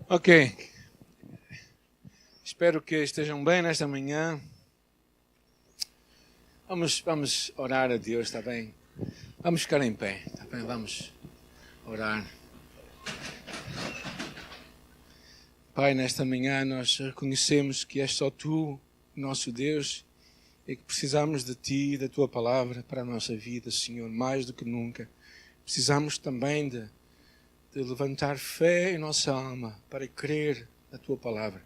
Ok, espero que estejam bem nesta manhã. Vamos orar a Deus, está bem? Vamos ficar em pé, está bem? Vamos orar. Pai, nesta manhã nós reconhecemos que és só Tu, nosso Deus, e que precisamos de Ti e da Tua palavra para a nossa vida, Senhor, mais do que nunca. Precisamos também de levantar fé em nossa alma para crer na Tua palavra.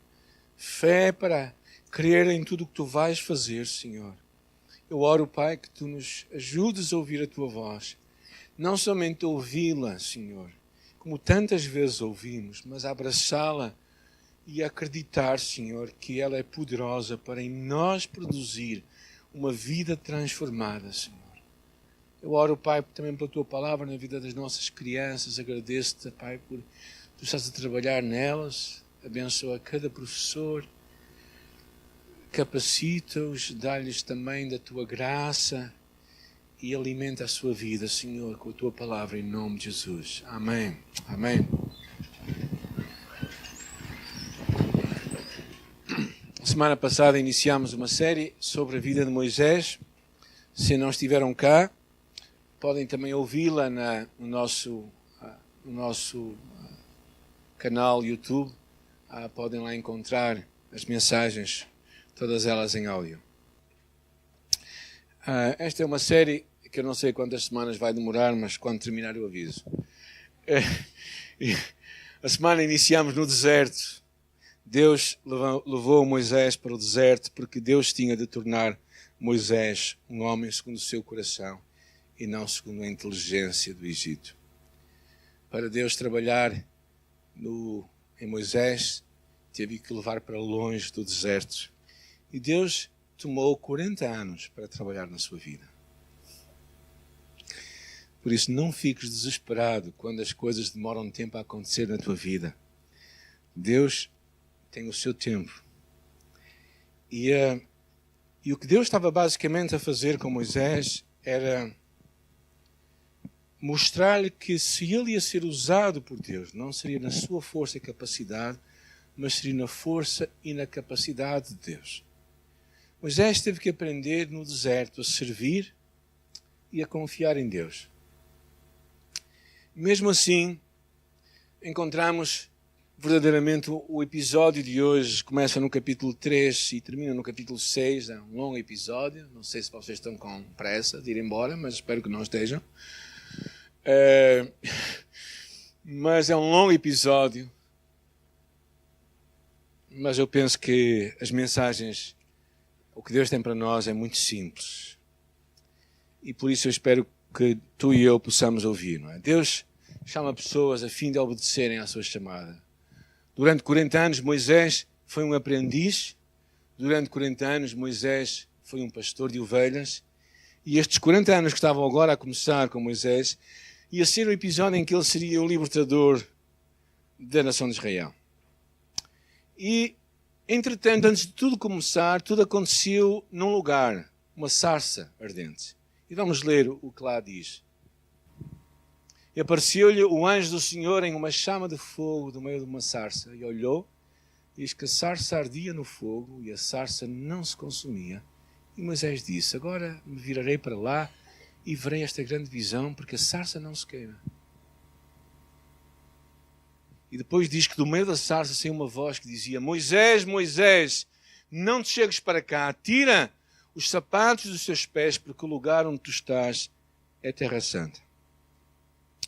Fé para crer em tudo o que Tu vais fazer, Senhor. Eu oro, Pai, que Tu nos ajudes a ouvir a Tua voz. Não somente ouvi-la, Senhor, como tantas vezes ouvimos, mas abraçá-la e acreditar, Senhor, que ela é poderosa para em nós produzir uma vida transformada, Senhor. Eu oro, Pai, também pela Tua palavra na vida das nossas crianças. Agradeço-te, Pai, por Tu estás a trabalhar nelas. Abençoa cada professor. Capacita-os, dá-lhes também da Tua graça e alimenta a sua vida, Senhor, com a Tua palavra, em nome de Jesus. Amém. Amém. Semana passada iniciámos uma série sobre a vida de Moisés. Se não estiveram cá, podem também ouvi-la no nosso canal YouTube. Podem lá encontrar as mensagens, todas elas em áudio. Esta é uma série que eu não sei quantas semanas vai demorar, mas quando terminar eu aviso. A semana iniciamos no deserto. Deus levou Moisés para o deserto porque Deus tinha de tornar Moisés um homem segundo o seu coração e não segundo a inteligência do Egito. Para Deus trabalhar em Moisés, teve que levar para longe do deserto. E Deus tomou 40 anos para trabalhar na sua vida. Por isso, não fiques desesperado quando as coisas demoram tempo a acontecer na tua vida. Deus tem o seu tempo. E o que Deus estava basicamente a fazer com Moisés era mostrar-lhe que se ele ia ser usado por Deus, não seria na sua força e capacidade, mas seria na força e na capacidade de Deus. Moisés teve que aprender no deserto a servir e a confiar em Deus. Mesmo assim, encontramos verdadeiramente o episódio de hoje. Começa no capítulo 3 e termina no capítulo 6. É um longo episódio. Não sei se vocês estão com pressa de ir embora, mas espero que não estejam. Mas é um longo episódio. Mas eu penso que as mensagens, o que Deus tem para nós é muito simples. E por isso eu espero que tu e eu possamos ouvir, não é? Deus chama pessoas a fim de obedecerem à sua chamada. Durante 40 anos Moisés foi um aprendiz. Durante 40 anos Moisés foi um pastor de ovelhas. E estes 40 anos que estavam agora a começar com Moisés ia ser o episódio em que ele seria o libertador da nação de Israel. E, entretanto, antes de tudo começar, tudo aconteceu num lugar, uma sarça ardente. E vamos ler o que lá diz. E apareceu-lhe o anjo do Senhor em uma chama de fogo do meio de uma sarça. E olhou, e diz que a sarça ardia no fogo e a sarça não se consumia. E Moisés disse, agora me virarei para lá e verei esta grande visão, porque a sarça não se queima. E depois diz que do meio da sarça saiu uma voz que dizia, Moisés, Moisés, não te chegues para cá, tira os sapatos dos teus pés, porque o lugar onde tu estás é terra santa.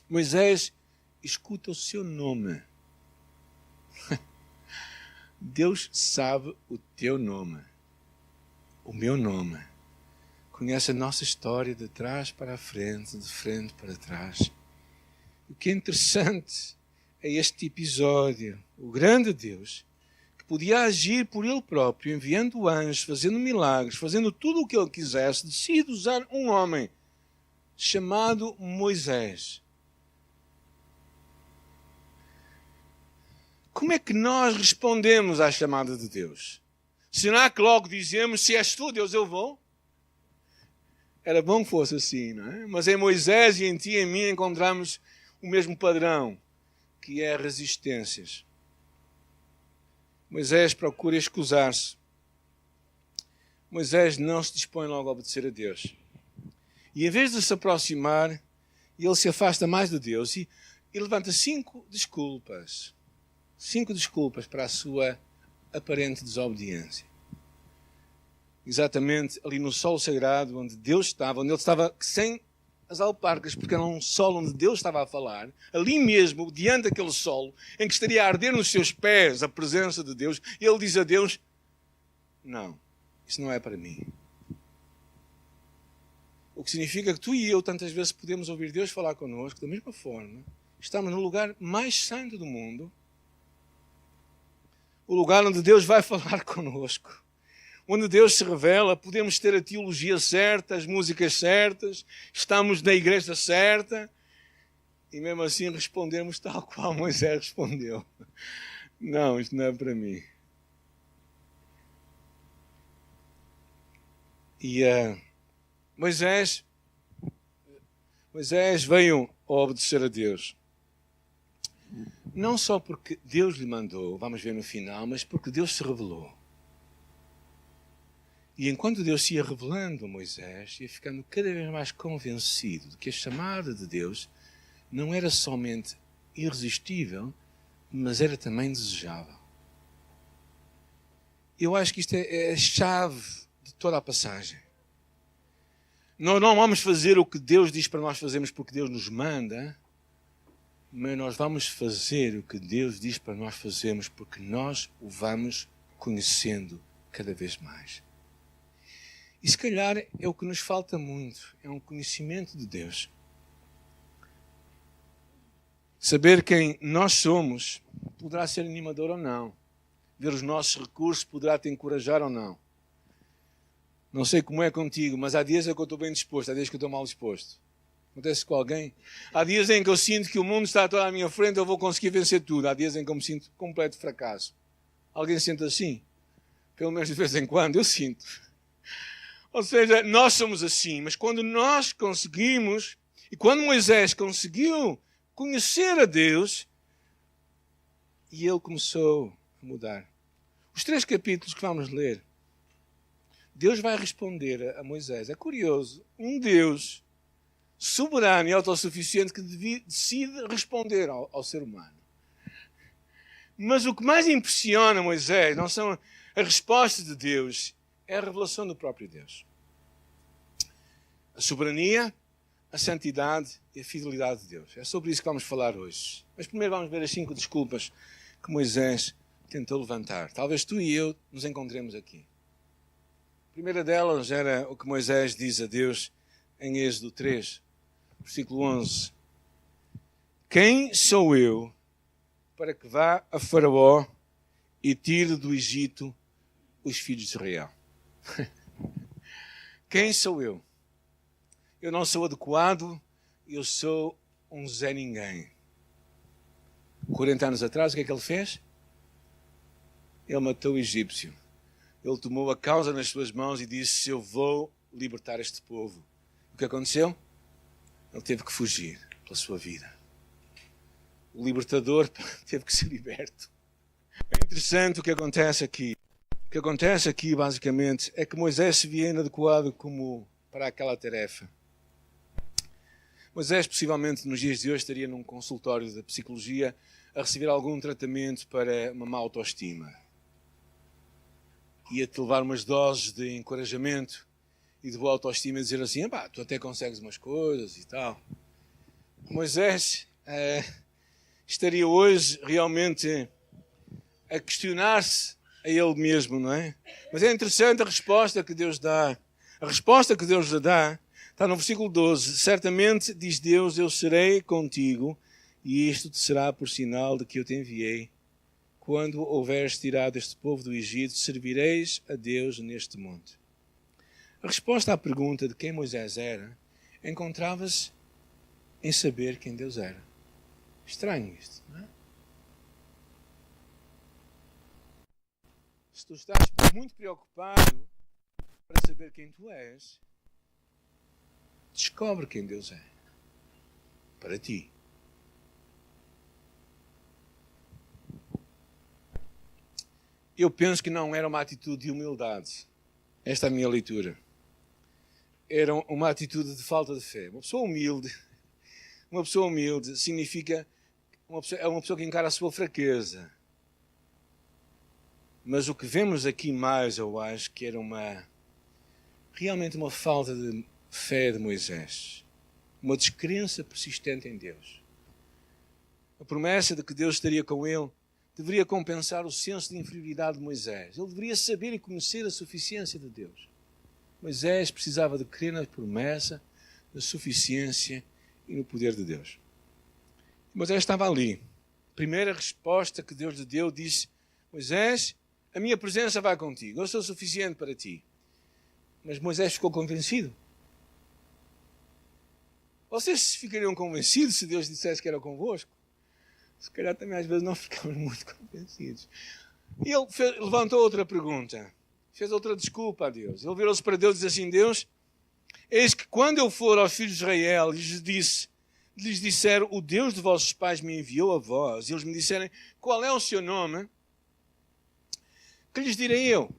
Moisés, escuta o seu nome. Deus sabe o teu nome, o meu nome. Conhece a nossa história de trás para a frente, de frente para trás. O que é interessante é este episódio. O grande Deus, que podia agir por Ele próprio, enviando anjos, fazendo milagres, fazendo tudo o que Ele quisesse, decide usar um homem chamado Moisés. Como é que nós respondemos à chamada de Deus? Será que logo dizemos, se és tu, Deus, eu vou? Era bom que fosse assim, não é? Mas em Moisés e em ti e em mim encontramos o mesmo padrão, que é resistências. Moisés procura escusar-se. Moisés não se dispõe logo a obedecer a Deus. E em vez de se aproximar, ele se afasta mais de Deus e levanta 5 desculpas. 5 desculpas para a sua aparente desobediência. Exatamente ali no solo sagrado onde Deus estava, onde ele estava sem as alparcas, porque era um solo onde Deus estava a falar, ali mesmo, diante daquele solo, em que estaria a arder nos seus pés a presença de Deus, ele diz a Deus, não, isso não é para mim. O que significa que tu e eu tantas vezes podemos ouvir Deus falar connosco da mesma forma. Estamos no lugar mais santo do mundo, o lugar onde Deus vai falar connosco, onde Deus se revela, podemos ter a teologia certa, as músicas certas, estamos na igreja certa e mesmo assim respondemos tal qual Moisés respondeu. Não, isto não é para mim. E Moisés veio a obedecer a Deus. Não só porque Deus lhe mandou, vamos ver no final, mas porque Deus se revelou. E enquanto Deus se ia revelando a Moisés, ia ficando cada vez mais convencido de que a chamada de Deus não era somente irresistível, mas era também desejável. Eu acho que isto é a chave de toda a passagem. Nós não vamos fazer o que Deus diz para nós fazermos porque Deus nos manda, mas nós vamos fazer o que Deus diz para nós fazermos porque nós o vamos conhecendo cada vez mais. E se calhar é o que nos falta muito, é um conhecimento de Deus. Saber quem nós somos poderá ser animador ou não. Ver os nossos recursos poderá te encorajar ou não. Não sei como é contigo, mas há dias em que eu estou bem disposto, há dias que eu estou mal disposto. Acontece com alguém? Há dias em que eu sinto que o mundo está todo à minha frente, eu vou conseguir vencer tudo. Há dias em que eu me sinto completo fracasso. Alguém se sente assim? Pelo menos de vez em quando, eu sinto. Ou seja, nós somos assim, mas quando nós conseguimos, e quando Moisés conseguiu conhecer a Deus, e ele começou a mudar. Os 3 capítulos que vamos ler, Deus vai responder a Moisés. É curioso, um Deus soberano e autossuficiente que decide responder ao ser humano. Mas o que mais impressiona Moisés não são as respostas de Deus, é a revelação do próprio Deus. A soberania, a santidade e a fidelidade de Deus. É sobre isso que vamos falar hoje. Mas primeiro vamos ver as 5 desculpas que Moisés tentou levantar. Talvez tu e eu nos encontremos aqui. A primeira delas era o que Moisés diz a Deus em Êxodo 3, versículo 11. Quem sou eu para que vá a Faraó e tire do Egito os filhos de Israel? Quem sou eu? Eu não sou adequado, eu sou um Zé Ninguém. 40 anos atrás, o que é que ele fez? Ele matou o egípcio. Ele tomou a causa nas suas mãos e disse, eu vou libertar este povo. O que aconteceu? Ele teve que fugir pela sua vida. O libertador teve que ser liberto. É interessante o que acontece aqui. O que acontece aqui, basicamente, é que Moisés se via inadequado como para aquela tarefa. Moisés, possivelmente, nos dias de hoje, estaria num consultório da psicologia a receber algum tratamento para uma má autoestima. Ia-te levar umas doses de encorajamento e de boa autoestima e dizer assim, tu até consegues umas coisas e tal. Moisés estaria hoje realmente a questionar-se a ele mesmo, não é? Mas é interessante a resposta que Deus dá. A resposta que Deus lhe dá está no versículo 12. Certamente, diz Deus, eu serei contigo e isto te será por sinal de que eu te enviei. Quando houveres tirado este povo do Egito, servireis a Deus neste monte. A resposta à pergunta de quem Moisés era encontrava-se em saber quem Deus era. Estranho isto, não é? Se tu estás muito preocupado para saber quem tu és, descobre quem Deus é para ti. eu penso que não era uma atitude de humildade. Esta é a minha leitura. Era uma atitude de falta de fé. Uma pessoa humilde significa é uma pessoa que encara a sua fraqueza. Mas o que vemos aqui mais, eu acho, que era realmente uma falta de fé de Moisés. Uma descrença persistente em Deus. A promessa de que Deus estaria com ele deveria compensar o senso de inferioridade de Moisés. Ele deveria saber e conhecer a suficiência de Deus. Moisés precisava de crer na promessa, na suficiência e no poder de Deus. Moisés estava ali. A primeira resposta que Deus lhe deu disse: Moisés, a minha presença vai contigo, eu sou suficiente para ti. Mas Moisés ficou convencido. Vocês ficariam convencidos se Deus dissesse que era convosco? Se calhar também às vezes não ficamos muito convencidos. E ele levantou outra pergunta. Fez outra desculpa a Deus. Ele virou-se para Deus e disse assim: Deus, eis que quando eu for aos filhos de Israel e lhes disser, o Deus de vossos pais me enviou a vós, e eles me disserem, qual é o seu nome? Que lhes direi eu?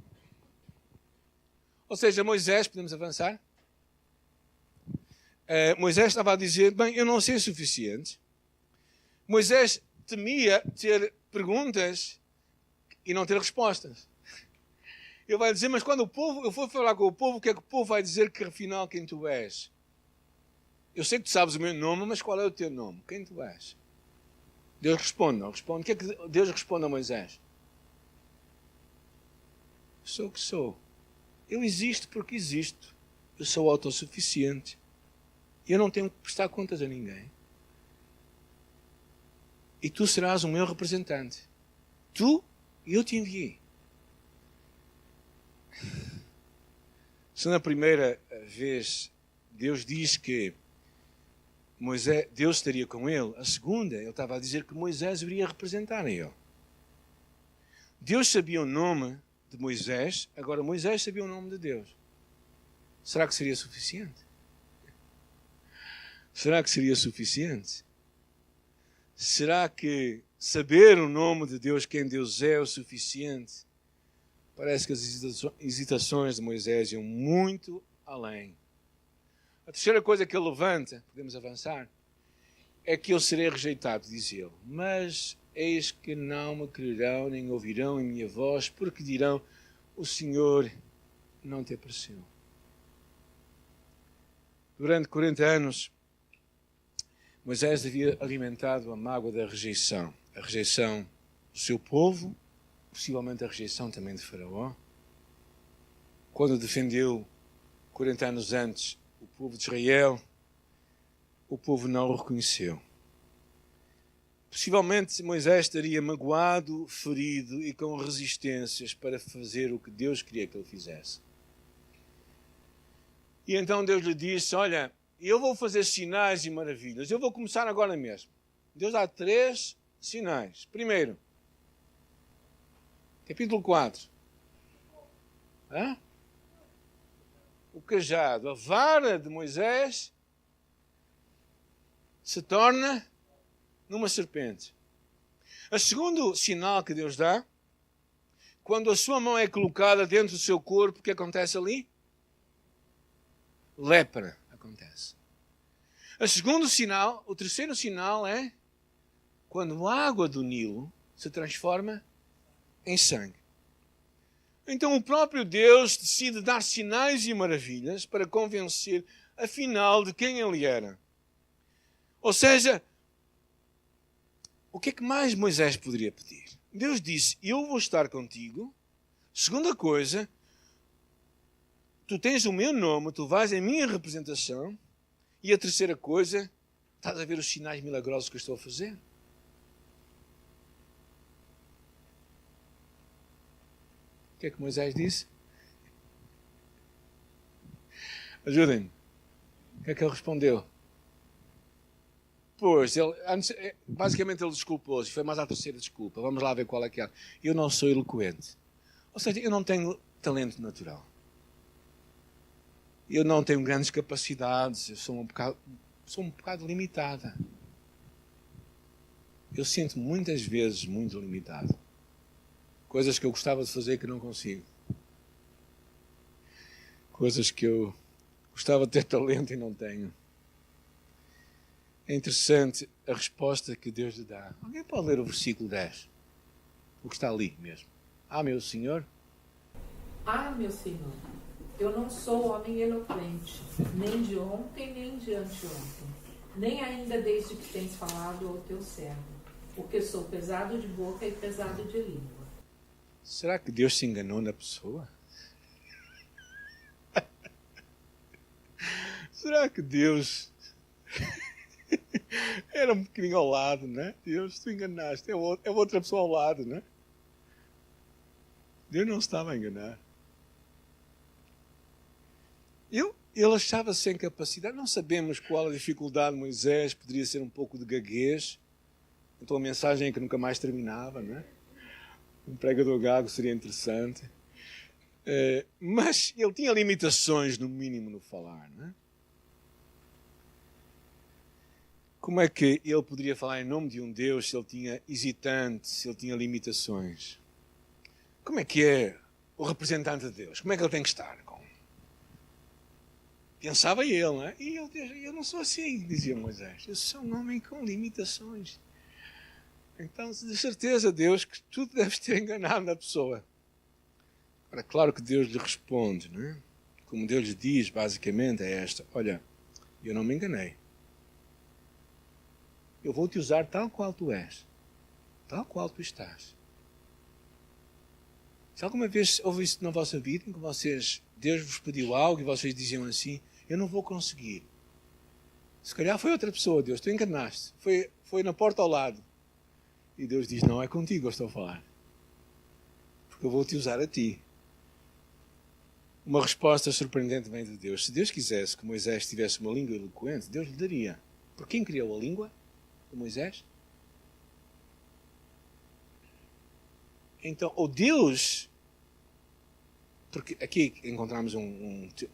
Ou seja, Moisés, podemos avançar? Moisés estava a dizer, bem, eu não sei o suficiente. Moisés temia ter perguntas e não ter respostas. Ele vai dizer, mas quando eu for falar com o povo, o que é que o povo vai dizer que afinal quem tu és? Eu sei que tu sabes o meu nome, mas qual é o teu nome? Quem tu és? Deus responde, não responde. O que é que Deus responde a Moisés? Sou o que sou. Eu existo porque existo. Eu sou autossuficiente. Eu não tenho que prestar contas a ninguém. E tu serás o meu representante. Tu, eu te enviei. Se na primeira vez Deus diz que Deus estaria com ele, a segunda, ele estava a dizer que Moisés iria representar a ele. Deus sabia o nome de Moisés, agora Moisés sabia o nome de Deus. Será que seria suficiente? Será que seria suficiente? Será que saber o nome de Deus, quem Deus é o suficiente? Parece que as hesitações de Moisés iam muito além. A terceira coisa que ele levanta, podemos avançar, é que eu serei rejeitado, diz ele. Mas eis que não me crerão, nem ouvirão a minha voz, porque dirão, o Senhor não te apareceu. Durante 40 anos, Moisés havia alimentado a mágoa da rejeição. A rejeição do seu povo, possivelmente a rejeição também de Faraó. Quando defendeu, 40 anos antes, o povo de Israel, o povo não o reconheceu. Possivelmente Moisés estaria magoado, ferido e com resistências para fazer o que Deus queria que ele fizesse. E então Deus lhe disse, olha, eu vou fazer sinais e maravilhas. Eu vou começar agora mesmo. Deus dá 3 sinais. Primeiro, capítulo 4. O cajado, a vara de Moisés se torna numa serpente. O segundo sinal que Deus dá, quando a sua mão é colocada dentro do seu corpo, o que acontece ali? Lepra acontece. O terceiro sinal é quando a água do Nilo se transforma em sangue. Então o próprio Deus decide dar sinais e maravilhas para convencer afinal de quem ele era. Ou seja, o que é que mais Moisés poderia pedir? Deus disse, eu vou estar contigo. Segunda coisa, tu tens o meu nome, tu vais em minha representação. E a terceira coisa, estás a ver os sinais milagrosos que eu estou a fazer? O que é que Moisés disse? Ajudem-me. O que é que ele respondeu? Pois, basicamente ele desculpou-se. Foi mais a terceira desculpa. Vamos lá ver qual é que é. Eu não sou eloquente. Ou seja, eu não tenho talento natural. Eu não tenho grandes capacidades. Eu sou um bocado limitada. Eu sinto muitas vezes muito limitado. Coisas que eu gostava de fazer que não consigo. Coisas que eu gostava de ter talento e não tenho. É interessante a resposta que Deus lhe dá. Alguém pode ler o versículo 10? O que está ali mesmo. Ah, meu Senhor. Ah, meu Senhor, eu não sou homem eloquente, nem de ontem, nem de anteontem, nem ainda desde que tens falado ao teu servo, porque sou pesado de boca e pesado de língua. Será que Deus se enganou na pessoa? Será que Deus era um bocadinho ao lado, né? Deus, tu enganaste, é outra pessoa ao lado, né? Deus não estava a enganar. Ele achava sem capacidade. Não sabemos qual a dificuldade de Moisés. Poderia ser um pouco de gaguez. Então a mensagem é que nunca mais terminava, né? Um pregador gago seria interessante. Mas ele tinha limitações, no mínimo, no falar, né? Como é que ele poderia falar em nome de um Deus se ele tinha hesitante, se ele tinha limitações? Como é que é o representante de Deus? Como é que ele tem que estar? Pensava ele, não é? E eu não sou assim, dizia Moisés. Eu sou um homem com limitações. Então, de certeza, Deus, que tu deves ter enganado na pessoa. Ora, claro que Deus lhe responde, não é? Como Deus lhe diz, basicamente, é esta. Olha, eu não me enganei. Eu vou te usar tal qual tu és. Tal qual tu estás. Se alguma vez houve isso na vossa vida, em que Deus vos pediu algo e vocês diziam assim, eu não vou conseguir. Se calhar foi outra pessoa, Deus, tu enganaste. Foi na porta ao lado. E Deus diz, não, é contigo que eu estou a falar. Porque eu vou te usar a ti. Uma resposta surpreendente vem de Deus. Se Deus quisesse que Moisés tivesse uma língua eloquente, Deus lhe daria. Por quem criou a língua de Moisés? Então, o Deus... Porque aqui encontramos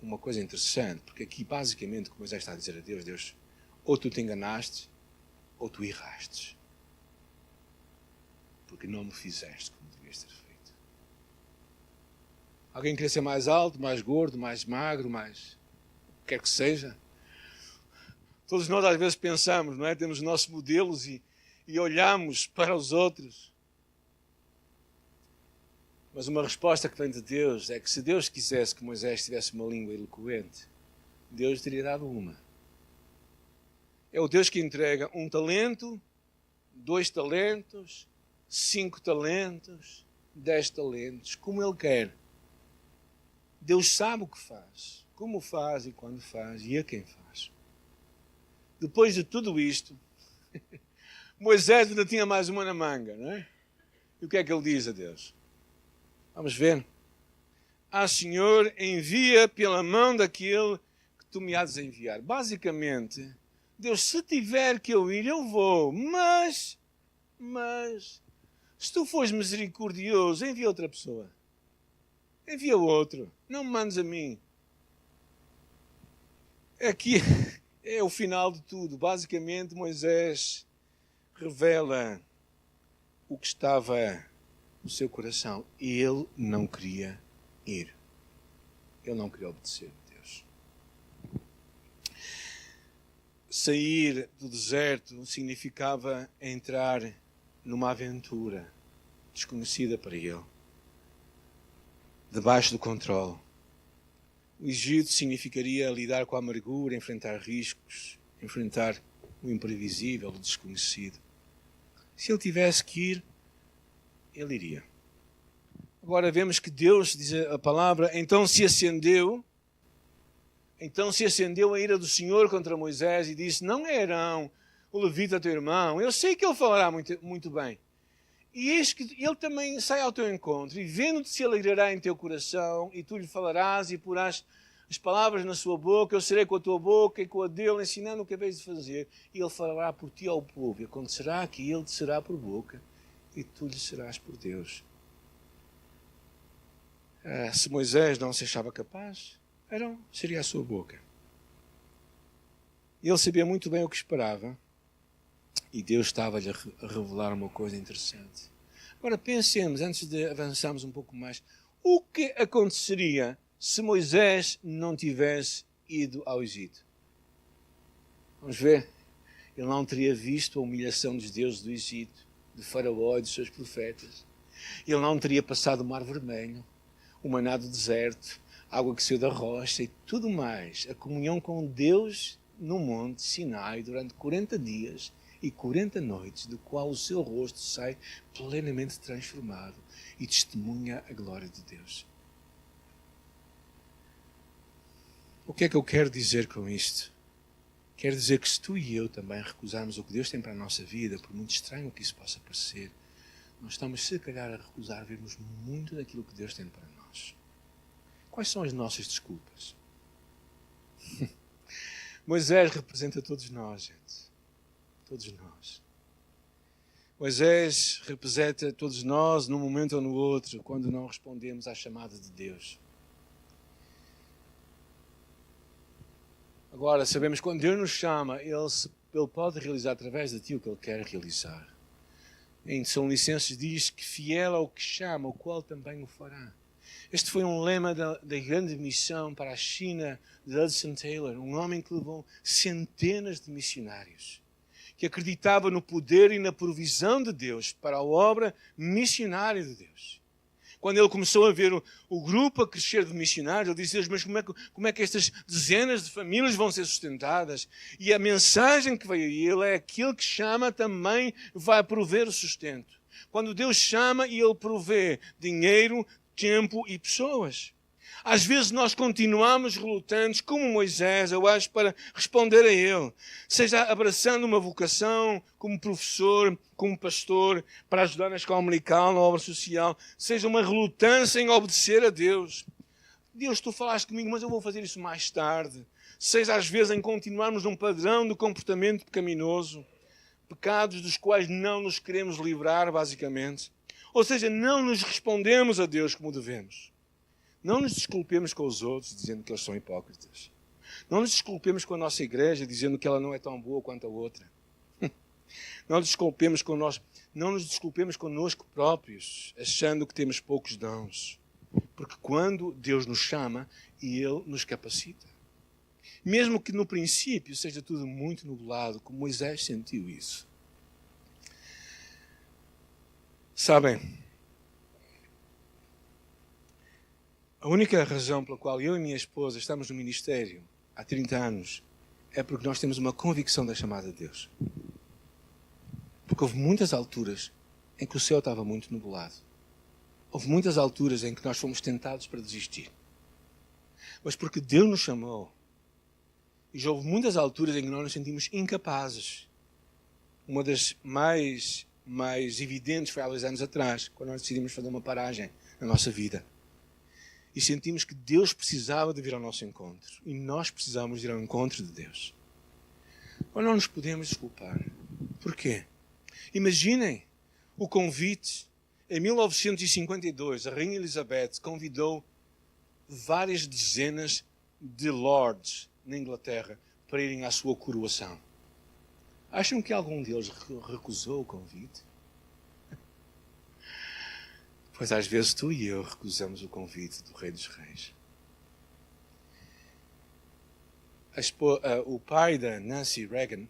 uma coisa interessante, porque aqui basicamente o que Moisés está a dizer a Deus, Deus, ou tu te enganaste, ou tu erraste. Porque não me fizeste como devias ter feito. Alguém queria ser mais alto, mais gordo, mais magro, mais... o que quer que seja. Todos nós às vezes pensamos, não é? Temos os nossos modelos e olhamos para os outros. Mas uma resposta que vem de Deus é que se Deus quisesse que Moisés tivesse uma língua eloquente, Deus teria dado uma. É o Deus que entrega 1 talento, 2 talentos, 5 talentos, 10 talentos, como Ele quer. Deus sabe o que faz, como faz e quando faz e a quem faz. Depois de tudo isto, Moisés ainda tinha mais uma na manga, não é? E o que é que ele diz a Deus? Vamos ver. Ah, Senhor, envia pela mão daquele que tu me hás de enviar. Basicamente, Deus, se tiver que eu ir, eu vou. Mas, se tu fores misericordioso, envia outra pessoa. Envia outro. Não me mandes a mim. Aqui é o final de tudo. Basicamente, Moisés revela o que estava no seu coração. E ele não queria ir. Ele não queria obedecer a Deus. Sair do deserto significava entrar numa aventura desconhecida para ele. Debaixo do controle. O Egito significaria lidar com a amargura, enfrentar riscos, enfrentar o imprevisível, o desconhecido. Se ele tivesse que ir, ele iria. Agora vemos que Deus, diz a palavra, então se acendeu a ira do Senhor contra Moisés e disse, não é Arão, o levita teu irmão, eu sei que ele falará muito, muito bem. E eis que ele também sai ao teu encontro, e vendo-te se alegrará em teu coração, e tu lhe falarás e porás as palavras na sua boca, eu serei com a tua boca e com a dele, ensinando o que haveis de fazer, e ele falará por ti ao povo, e acontecerá que ele te será por boca, e tu lhe serás por Deus. Se Moisés não se achava capaz, Arão seria a sua boca. Ele sabia muito bem o que esperava, e Deus estava-lhe a revelar uma coisa interessante. Agora pensemos, antes de avançarmos um pouco mais, o que aconteceria se Moisés não tivesse ido ao Egito? Vamos ver. Ele não teria visto a humilhação dos deuses do Egito, de Faraó e dos seus profetas. Ele não teria passado o Mar Vermelho, o maná do deserto, a água que saiu da rocha e tudo mais. A comunhão com Deus no monte Sinai durante 40 dias e 40 noites, do qual o seu rosto sai plenamente transformado e testemunha a glória de Deus. O que é que eu quero dizer com isto? Quero dizer que se tu e eu também recusarmos o que Deus tem para a nossa vida, por muito estranho que isso possa parecer, nós estamos, se calhar, a recusar vermos muito daquilo que Deus tem para nós. Quais são as nossas desculpas? Moisés representa todos nós, gente. Todos nós. Moisés representa todos nós num momento ou no outro, quando não respondemos à chamada de Deus. Agora, sabemos que quando Deus nos chama, Ele pode realizar através de ti o que Ele quer realizar. Em São Licenses diz que fiel ao que chama, o qual também o fará. Este foi um lema da grande missão para a China de Hudson Taylor, um homem que levou centenas de missionários, que acreditava no poder e na provisão de Deus para a obra missionária de Deus. Quando ele começou a ver o grupo a crescer de missionários, ele disse: mas como é que estas dezenas de famílias vão ser sustentadas? E a mensagem que veio a ele é: aquele que chama também vai prover o sustento. Quando Deus chama, e Ele provê dinheiro, tempo e pessoas. Às vezes nós continuamos relutantes, como Moisés, eu acho, para responder a Ele. Seja abraçando uma vocação, como professor, como pastor, para ajudar na escola dominical, na obra social. Seja uma relutância em obedecer a Deus. Deus, tu falaste comigo, mas eu vou fazer isso mais tarde. Seja às vezes em continuarmos num padrão de comportamento pecaminoso. Pecados dos quais não nos queremos livrar, basicamente. Ou seja, não nos respondemos a Deus como devemos. Não nos desculpemos com os outros, dizendo que eles são hipócritas. Não nos desculpemos com a nossa igreja, dizendo que ela não é tão boa quanto a outra. Não nos desculpemos connosco próprios, achando que temos poucos dons. Porque quando Deus nos chama, Ele nos capacita. Mesmo que no princípio seja tudo muito nublado, como Moisés sentiu isso. Sabem, a única razão pela qual eu e minha esposa estamos no ministério há 30 anos é porque nós temos uma convicção da chamada de Deus. Porque houve muitas alturas em que o céu estava muito nublado. Houve muitas alturas em que nós fomos tentados para desistir. Mas porque Deus nos chamou, e já houve muitas alturas em que nós nos sentimos incapazes. Uma das mais evidentes foi há 2 anos atrás, quando nós decidimos fazer uma paragem na nossa vida. E sentimos que Deus precisava de vir ao nosso encontro. E nós precisávamos ir ao encontro de Deus. Ou não nos podemos desculpar. Porquê? Imaginem o convite. Em 1952, a Rainha Elizabeth convidou várias dezenas de lords na Inglaterra para irem à sua coroação. Acham que algum deles recusou o convite? Pois às vezes tu e eu recusamos o convite do Rei dos Reis. O pai da Nancy Reagan,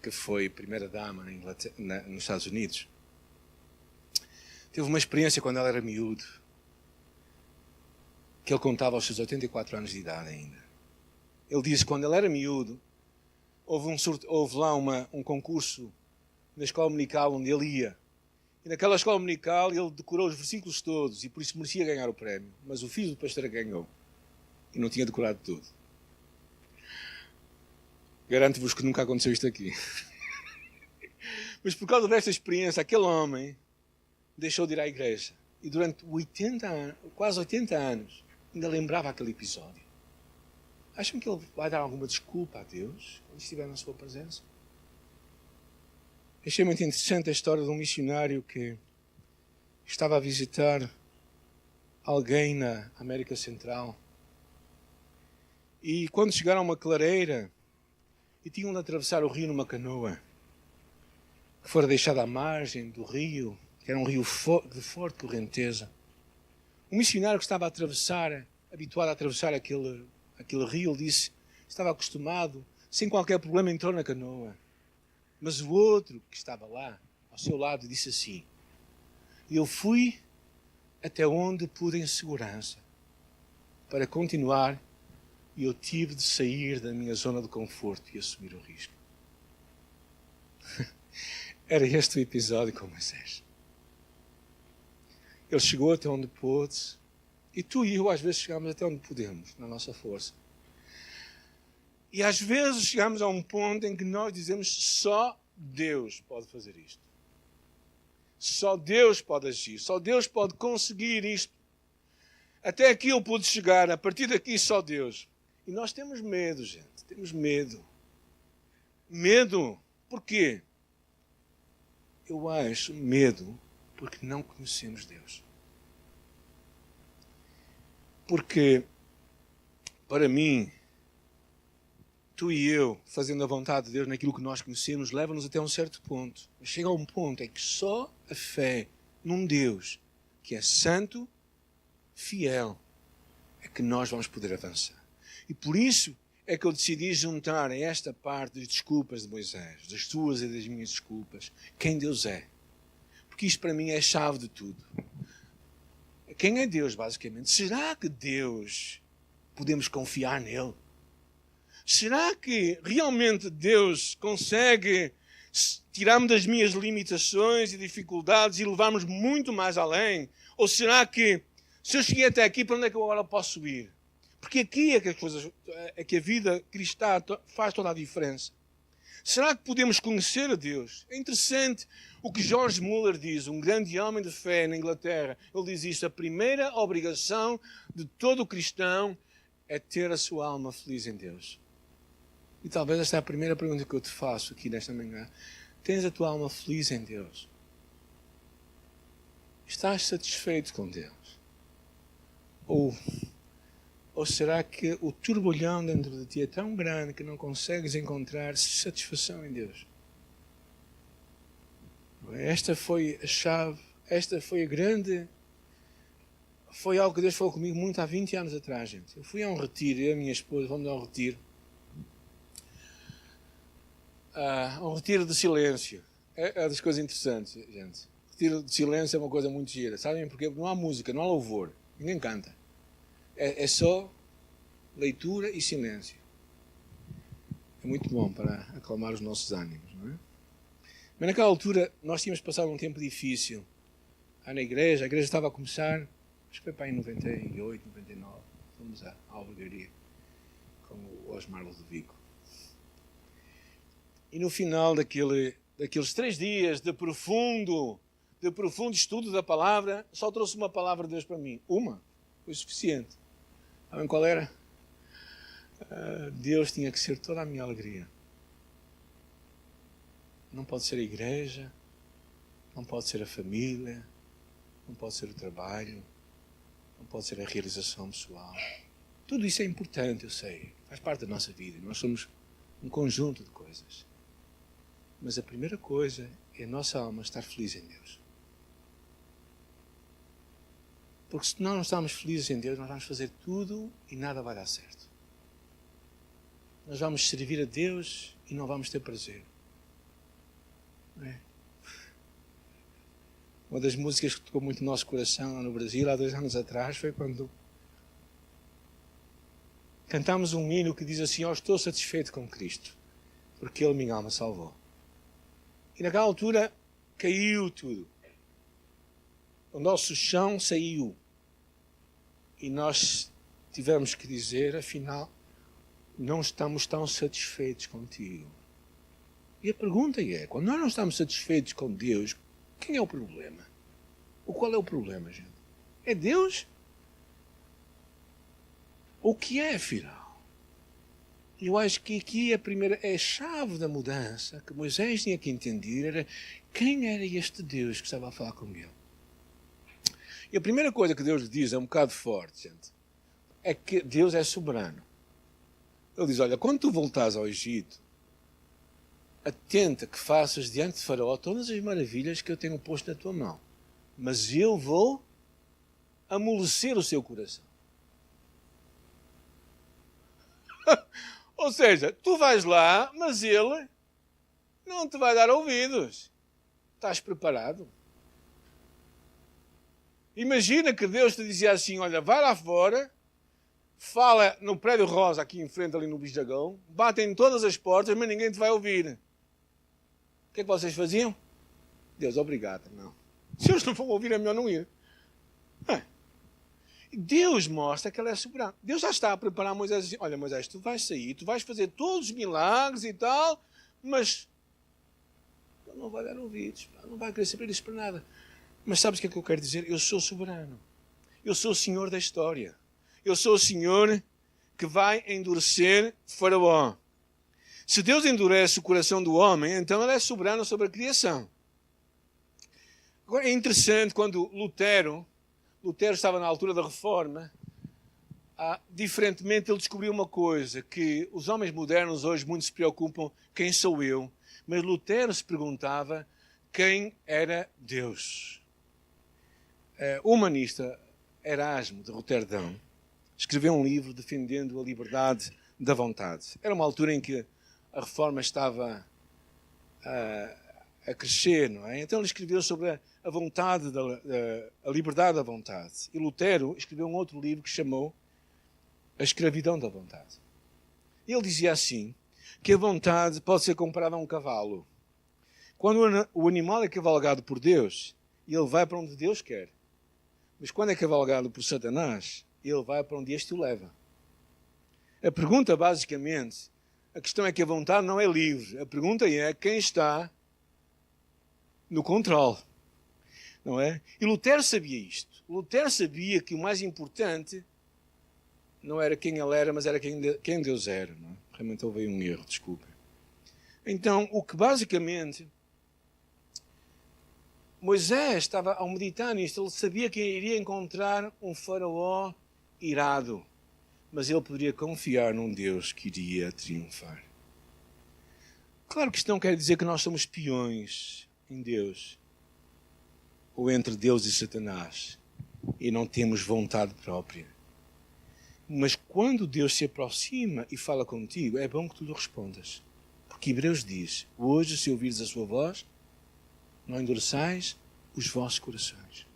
que foi primeira-dama nos Estados Unidos, teve uma experiência quando ela era miúdo, que ele contava aos seus 84 anos de idade ainda. Ele disse que quando ele era miúdo, houve lá um concurso na escola dominical onde ele ia. E naquela escola dominical ele decorou os versículos todos e por isso merecia ganhar o prémio. Mas o filho do pastor ganhou e não tinha decorado tudo. Garanto-vos que nunca aconteceu isto aqui. Mas por causa desta experiência, aquele homem deixou de ir à igreja. E durante quase 80 anos, ainda lembrava aquele episódio. Acham que ele vai dar alguma desculpa a Deus quando estiver na sua presença? Achei muito interessante a história de um missionário que estava a visitar alguém na América Central. E quando chegaram a uma clareira e tinham de atravessar o rio numa canoa, que fora deixada à margem do rio, que que era um rio de forte correnteza. Um missionário que estava habituado a atravessar aquele rio, ele disse, estava acostumado, sem qualquer problema entrou na canoa. Mas o outro que estava lá, ao seu lado, disse assim, eu fui até onde pude em segurança para continuar e eu tive de sair da minha zona de conforto e assumir o risco. Era este o episódio com Moisés. Ele chegou até onde pôde e tu e eu às vezes chegamos até onde podemos, na nossa força. E às vezes chegamos a um ponto em que nós dizemos só Deus pode fazer isto. Só Deus pode agir. Só Deus pode conseguir isto. Até aqui eu pude chegar. A partir daqui só Deus. E nós temos medo, gente. Temos medo. Medo. Por quê? Eu acho medo porque não conhecemos Deus. Porque, para mim, tu e eu, fazendo a vontade de Deus naquilo que nós conhecemos, leva-nos até um certo ponto. Chega a um ponto em que só a fé num Deus que é santo, fiel, é que nós vamos poder avançar. E por isso é que eu decidi juntar a esta parte das desculpas de Moisés, das tuas e das minhas desculpas, quem Deus é. Porque isto para mim é a chave de tudo. Quem é Deus, basicamente? Será que Deus, podemos confiar nele? Será que realmente Deus consegue tirar-me das minhas limitações e dificuldades e levar-me muito mais além? Ou será que, se eu cheguei até aqui, para onde é que eu agora posso subir? Porque aqui é que a vida cristã faz toda a diferença. Será que podemos conhecer a Deus? É interessante o que George Muller diz, um grande homem de fé na Inglaterra. Ele diz isto, a primeira obrigação de todo cristão é ter a sua alma feliz em Deus. E talvez esta é a primeira pergunta que eu te faço aqui nesta manhã. Tens a tua alma feliz em Deus? Estás satisfeito com Deus? Ou será que o turbilhão dentro de ti é tão grande que não consegues encontrar satisfação em Deus? Esta foi a chave, esta foi a grande... Foi algo que Deus falou comigo muito há 20 anos atrás, gente. Eu fui a um retiro, eu e a minha esposa, fomos a um retiro. Um retiro de silêncio. É das coisas interessantes, gente. Retiro de silêncio é uma coisa muito gira. Sabem porquê? Porque não há música, não há louvor. Ninguém canta. É só leitura e silêncio. É muito bom para acalmar os nossos ânimos, não é? Mas naquela altura nós tínhamos passado um tempo difícil. A igreja estava a começar, acho que foi para aí em 98, 99. Fomos à albergaria com o Osmar Ludovico. E no final daqueles 3 dias de profundo estudo da palavra, só trouxe uma palavra de Deus para mim. Uma. Foi suficiente. Sabem qual era? Deus tinha que ser toda a minha alegria. Não pode ser a igreja, não pode ser a família, não pode ser o trabalho, não pode ser a realização pessoal. Tudo isso é importante, eu sei. Faz parte da nossa vida. Nós somos um conjunto de coisas. Mas a primeira coisa é a nossa alma estar feliz em Deus. Porque se nós não estamos felizes em Deus, nós vamos fazer tudo e nada vai dar certo. Nós vamos servir a Deus e não vamos ter prazer. Não é? Uma das músicas que tocou muito no nosso coração lá no Brasil, há 2 anos atrás, foi quando cantámos um hino que diz assim: eu estou satisfeito com Cristo, porque Ele minha alma salvou. E naquela altura caiu tudo. O nosso chão saiu. E nós tivemos que dizer, afinal, não estamos tão satisfeitos contigo. E a pergunta é, quando nós não estamos satisfeitos com Deus, quem é o problema? Ou qual é o problema, gente? É Deus? O que é, afinal? Eu acho que aqui a chave da mudança que Moisés tinha que entender era quem era este Deus que estava a falar com ele. E a primeira coisa que Deus lhe diz é um bocado forte, gente. É que Deus é soberano. Ele diz, olha, quando tu voltares ao Egito, atenta que faças diante de Faraó todas as maravilhas que eu tenho posto na tua mão. mas eu vou amolecer o seu coração. Ou seja, tu vais lá, mas ele não te vai dar ouvidos. Estás preparado? Imagina que Deus te dizia assim, olha, vai lá fora, fala no prédio rosa aqui em frente, ali no Bijagão, bate em todas as portas, mas ninguém te vai ouvir. O que é que vocês faziam? Deus, obrigado. Não. Se eles não vão ouvir, é melhor não ir. Deus mostra que ele é soberano. Deus já está a preparar Moisés assim, olha Moisés, tu vais sair, tu vais fazer todos os milagres e tal, mas ele não vai dar ouvidos, não vai querer saber isso para nada. Mas sabes o que é que eu quero dizer? Eu sou soberano. Eu sou o Senhor da história. Eu sou o Senhor que vai endurecer Faraó. Se Deus endurece o coração do homem, então ele é soberano sobre a criação. Agora é interessante quando Lutero estava na altura da Reforma, diferentemente ele descobriu uma coisa, que os homens modernos hoje muito se preocupam, quem sou eu? Mas Lutero se perguntava quem era Deus. O humanista Erasmo de Roterdão escreveu um livro defendendo a liberdade da vontade. Era uma altura em que a Reforma estava a crescer, não é? Então ele escreveu sobre a vontade, a liberdade da vontade. E Lutero escreveu um outro livro que chamou A Escravidão da Vontade. E ele dizia assim, que a vontade pode ser comparada a um cavalo. Quando o animal é cavalgado por Deus, ele vai para onde Deus quer. Mas quando é cavalgado por Satanás, ele vai para onde este o leva. A pergunta, basicamente, a questão é que a vontade não é livre. A pergunta é quem está no controle. Não é? E Lutero sabia isto. Lutero sabia que o mais importante não era quem ele era, mas era quem Deus era. Não é? Realmente houve um erro, desculpa. Então, o que basicamente Moisés estava ao meditar nisto, ele sabia que iria encontrar um faraó irado, mas ele poderia confiar num Deus que iria triunfar. Claro que isto não quer dizer que nós somos peões em Deus, ou entre Deus e Satanás, e não temos vontade própria. Mas quando Deus se aproxima e fala contigo, é bom que tu lhe respondas. Porque Hebreus diz, hoje se ouvires a sua voz, não endureçais os vossos corações.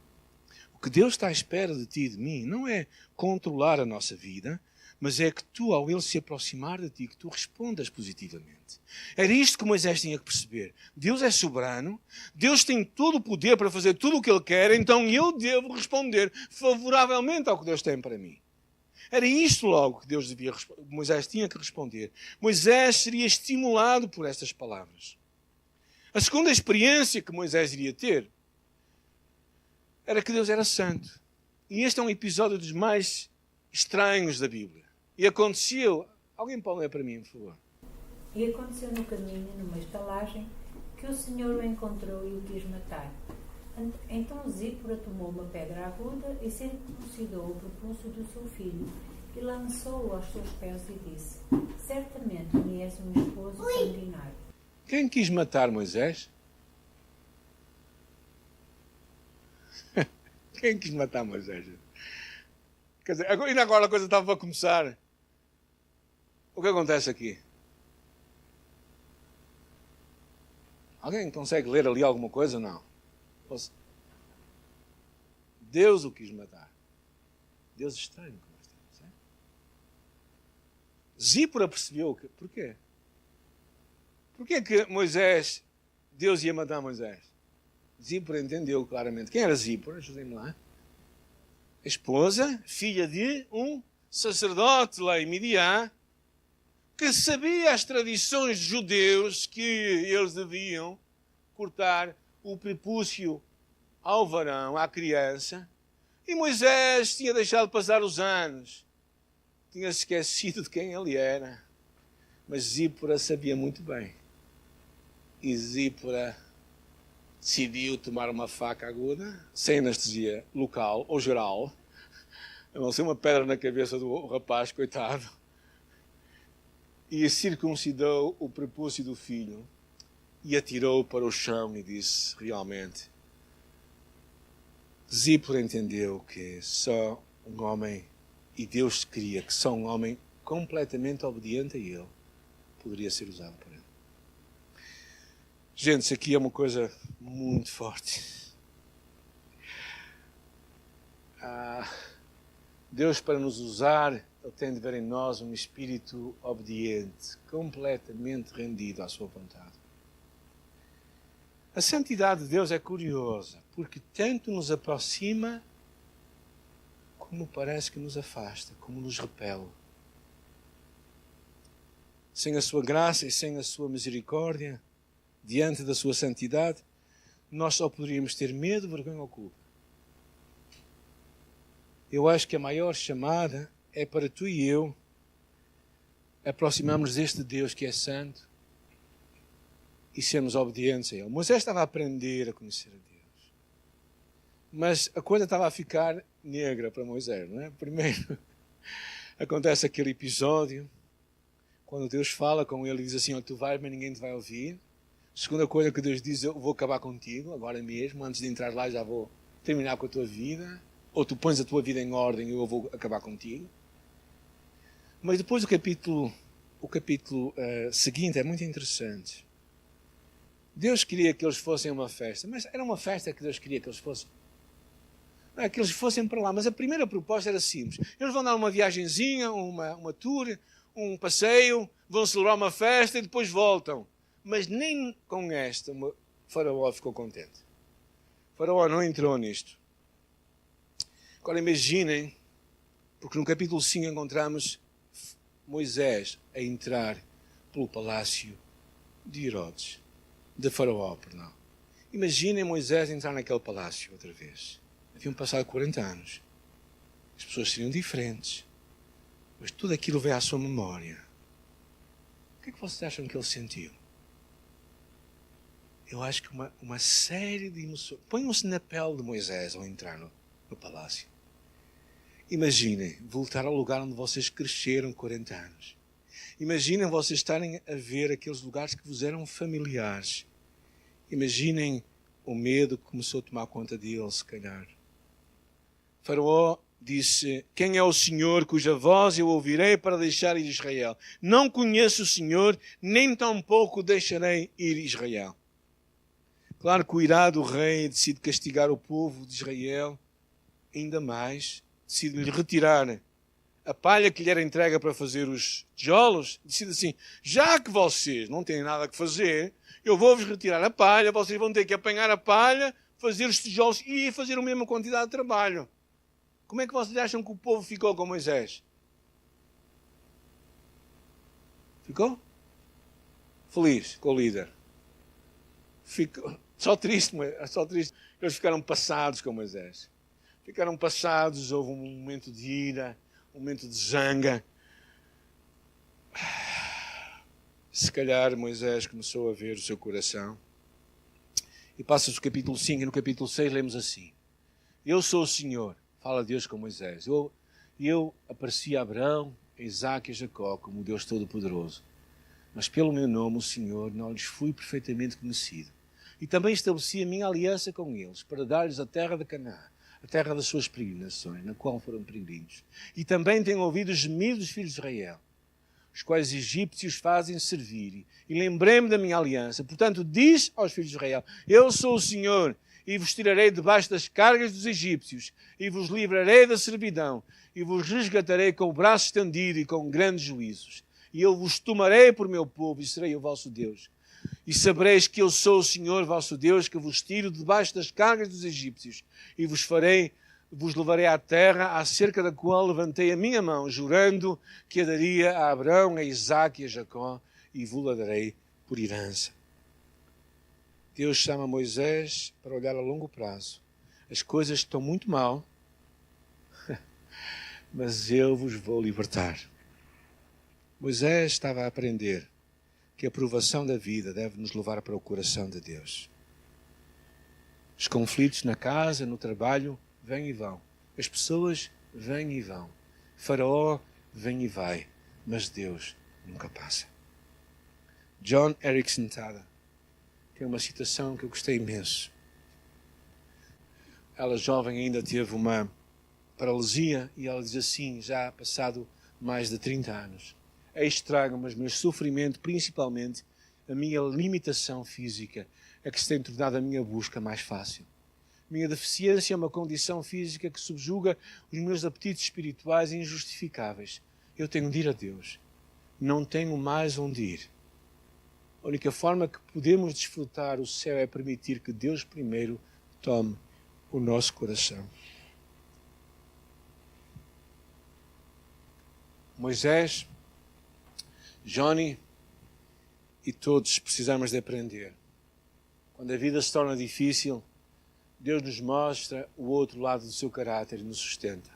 O que Deus está à espera de ti e de mim não é controlar a nossa vida, mas é que tu, ao Ele se aproximar de ti, que tu respondas positivamente. Era isto que Moisés tinha que perceber. Deus é soberano, Deus tem todo o poder para fazer tudo o que Ele quer, então eu devo responder favoravelmente ao que Deus tem para mim. Era isto logo que Moisés tinha que responder. Moisés seria estimulado por estas palavras. A segunda experiência que Moisés iria ter era que Deus era santo. E este é um episódio dos mais estranhos da Bíblia. E aconteceu... Alguém pode ler para mim, por favor? E aconteceu no caminho, numa estalagem, que o Senhor o encontrou e o quis matar. Então Zípora tomou uma pedra aguda e circuncidou o prepúcio do seu filho e lançou-o aos seus pés e disse, certamente me és um esposo sanguinário. Quem quis matar Moisés? Quem quis matar Moisés? Quer dizer, ainda agora a coisa estava a começar. O que acontece aqui? Alguém consegue ler ali alguma coisa? Não. Deus o quis matar. Deus estranho que nós temos. Zípora percebeu que... Porquê? Porquê que Deus ia matar Moisés? Zípora entendeu claramente. Quem era Zípora? Ajudem-me lá. A esposa, filha de um sacerdote lá em Midian, que sabia as tradições judeus que eles deviam cortar o prepúcio ao varão, à criança. E Moisés tinha deixado passar os anos. Tinha se esquecido de quem ele era. Mas Zípora sabia muito bem. E Zípora decidiu tomar uma faca aguda, sem anestesia local ou geral, a não ser uma pedra na cabeça do rapaz, coitado, e circuncidou o prepúcio do filho e atirou para o chão e disse, realmente, Zípora entendeu que só um homem, e Deus queria que só um homem completamente obediente a ele poderia ser usado por ele. Gente, isso aqui é uma coisa muito forte. Deus, para nos usar, Ele tem de ver em nós um espírito obediente, completamente rendido à sua vontade. A santidade de Deus é curiosa, porque tanto nos aproxima, como parece que nos afasta, como nos repele. Sem a sua graça e sem a sua misericórdia, diante da sua santidade, nós só poderíamos ter medo, vergonha ou culpa. Eu acho que a maior chamada é para tu e eu aproximarmos deste Deus que é santo e sermos obedientes a Ele. Moisés estava a aprender a conhecer a Deus. Mas a coisa estava a ficar negra para Moisés, não é? Primeiro, acontece aquele episódio, quando Deus fala com ele e diz assim, tu vais, mas ninguém te vai ouvir. Segunda coisa que Deus diz, eu vou acabar contigo, agora mesmo, antes de entrar lá já vou terminar com a tua vida. Ou tu pões a tua vida em ordem e eu vou acabar contigo. Mas depois o capítulo seguinte é muito interessante. Deus queria que eles fossem a uma festa, mas era uma festa que Deus queria que eles fossem. Não é que eles fossem para lá, mas a primeira proposta era simples. Eles vão dar uma viagenzinha, uma tour, um passeio, vão celebrar uma festa e depois voltam. Mas nem com esta o Faraó ficou contente. O Faraó não entrou nisto. Agora imaginem, porque no capítulo 5 encontramos Moisés a entrar pelo palácio de Herodes, de Faraó, perdão. Imaginem Moisés entrar naquele palácio outra vez. Haviam passado 40 anos. As pessoas seriam diferentes. Mas tudo aquilo veio à sua memória. O que é que vocês acham que ele sentiu? Eu acho que uma série de emoções. Ponham-se na pele de Moisés ao entrar no palácio. Imaginem voltar ao lugar onde vocês cresceram 40 anos. Imaginem vocês estarem a ver aqueles lugares que vos eram familiares. Imaginem o medo que começou a tomar conta deles, se calhar. Faraó disse, quem é o Senhor cuja voz eu ouvirei para deixar ir Israel? Não conheço o Senhor, nem tampouco deixarei ir Israel. Claro que o irado rei decide castigar o povo de Israel ainda mais. Decide-lhe retirar a palha que lhe era entregue para fazer os tijolos. Decide assim, já que vocês não têm nada que fazer, eu vou-vos retirar a palha, vocês vão ter que apanhar a palha, fazer os tijolos e fazer a mesma quantidade de trabalho. Como é que vocês acham que o povo ficou com Moisés? Ficou? Feliz com o líder. Ficou só triste. Eles ficaram passados com Moisés. Ficaram passados, houve um momento de ira, um momento de zanga. Se calhar Moisés começou a ver o seu coração. E passa-se o capítulo 5 e no capítulo 6 lemos assim. Eu sou o Senhor, fala Deus com Moisés. Eu apareci a Abraão, a Isaque e a Jacó como o Deus Todo-Poderoso. Mas pelo meu nome, o Senhor, não lhes fui perfeitamente conhecido. E também estabeleci a minha aliança com eles, para dar-lhes a terra de Canaã, a terra das suas peregrinações, na qual foram peregrinos. E também tenho ouvido os gemidos dos filhos de Israel, os quais os egípcios fazem servir. E lembrei-me da minha aliança. Portanto, diz aos filhos de Israel, eu sou o Senhor, e vos tirarei debaixo das cargas dos egípcios, e vos livrarei da servidão, e vos resgatarei com o braço estendido e com grandes juízos. E eu vos tomarei por meu povo, e serei o vosso Deus. E sabereis que eu sou o Senhor vosso Deus, que vos tiro debaixo das cargas dos egípcios, e vos levarei à terra, acerca da qual levantei a minha mão, jurando que a daria a Abraão, a Isaque e a Jacó, e vos-la darei por herança. Deus chama Moisés para olhar a longo prazo. As coisas estão muito mal, mas eu vos vou libertar. Moisés estava a aprender que a provação da vida deve nos levar para o coração de Deus. Os conflitos na casa, no trabalho, vêm e vão. As pessoas vêm e vão. Faraó vem e vai, mas Deus nunca passa. John Erickson Tada tem uma citação que eu gostei imenso. ela jovem ainda teve uma paralisia e ela diz assim, já passado mais de 30 anos. Estraga-me os meus sofrimentos, principalmente a minha limitação física, é que se tem tornado a minha busca mais fácil. Minha deficiência é uma condição física que subjuga os meus apetites espirituais injustificáveis. Eu tenho de ir a Deus. Não tenho mais onde ir. A única forma que podemos desfrutar o céu é permitir que Deus primeiro tome o nosso coração. Moisés, Johnny e todos precisamos de aprender. Quando a vida se torna difícil, Deus nos mostra o outro lado do seu caráter e nos sustenta.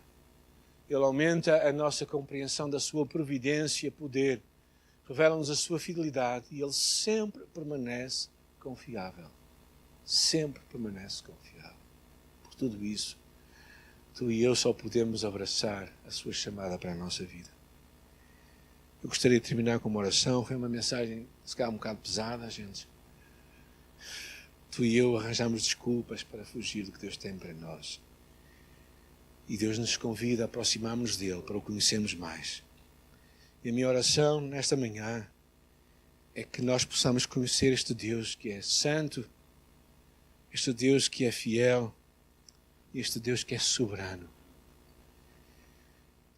Ele aumenta a nossa compreensão da sua providência e poder, revela-nos a sua fidelidade e Ele sempre permanece confiável. Sempre permanece confiável. Por tudo isso, tu e eu só podemos abraçar a sua chamada para a nossa vida. Eu gostaria de terminar com uma oração. Foi uma mensagem, se calhar, um bocado pesada, gente. Tu e eu arranjamos desculpas para fugir do que Deus tem para nós. E Deus nos convida a aproximarmos dele para o conhecermos mais. E a minha oração nesta manhã é que nós possamos conhecer este Deus que é santo, este Deus que é fiel, e este Deus que é soberano.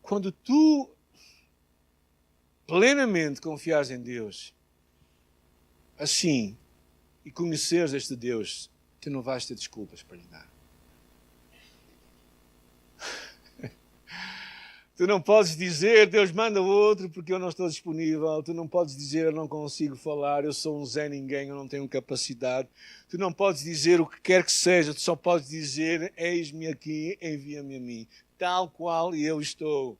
Quando tu plenamente confiares em Deus, assim, e conheceres este Deus, tu não vais ter desculpas para lhe dar. Tu não podes dizer, Deus manda outro porque eu não estou disponível. Tu não podes dizer, eu não consigo falar, eu sou um Zé Ninguém, eu não tenho capacidade. Tu não podes dizer o que quer que seja, tu só podes dizer, eis-me aqui, envia-me a mim, tal qual eu estou.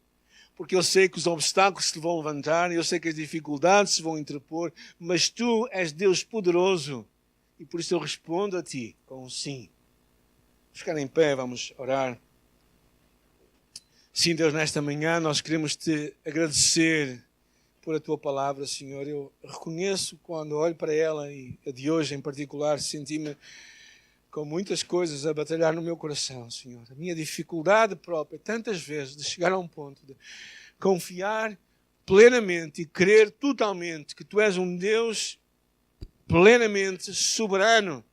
Porque eu sei que os obstáculos se vão levantar, eu sei que as dificuldades se vão interpor, mas tu és Deus poderoso. E por isso eu respondo a ti com um sim. Vamos ficar em pé, vamos orar. Sim, Deus, nesta manhã nós queremos te agradecer por a tua palavra, Senhor. Eu reconheço quando olho para ela, e a de hoje em particular, senti-me com muitas coisas a batalhar no meu coração, Senhor. A minha dificuldade própria, tantas vezes, de chegar a um ponto de confiar plenamente e crer totalmente que tu és um Deus plenamente soberano.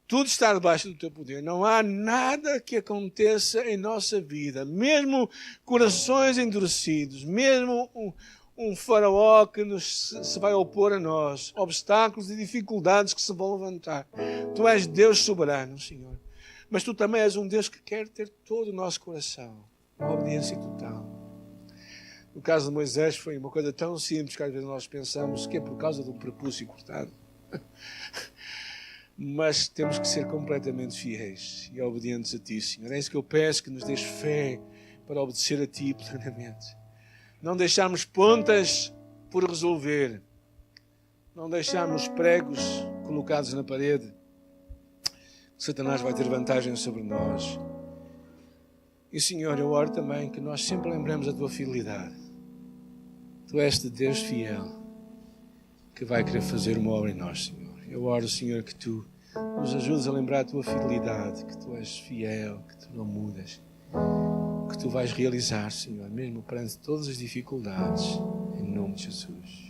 Tudo está debaixo do teu poder. Não há nada que aconteça em nossa vida, mesmo corações endurecidos, mesmo um faraó que se vai opor a nós, obstáculos e dificuldades que se vão levantar. Tu és Deus soberano, Senhor. Mas tu também és um Deus que quer ter todo o nosso coração, uma obediência total. No caso de Moisés foi uma coisa tão simples que às vezes nós pensamos que é por causa de um prepúcio cortado. Mas temos que ser completamente fiéis e obedientes a ti, Senhor. É isso que eu peço, que nos dês fé para obedecer a ti plenamente. Não deixarmos pontas por resolver. Não deixarmos pregos colocados na parede. Satanás vai ter vantagem sobre nós. E, Senhor, eu oro também que nós sempre lembremos a tua fidelidade. Tu és de Deus fiel que vai querer fazer uma obra em nós, Senhor. Eu oro, Senhor, que tu nos ajudes a lembrar a tua fidelidade, que tu és fiel, que tu não mudas, que tu vais realizar, Senhor, mesmo perante todas as dificuldades, em nome de Jesus.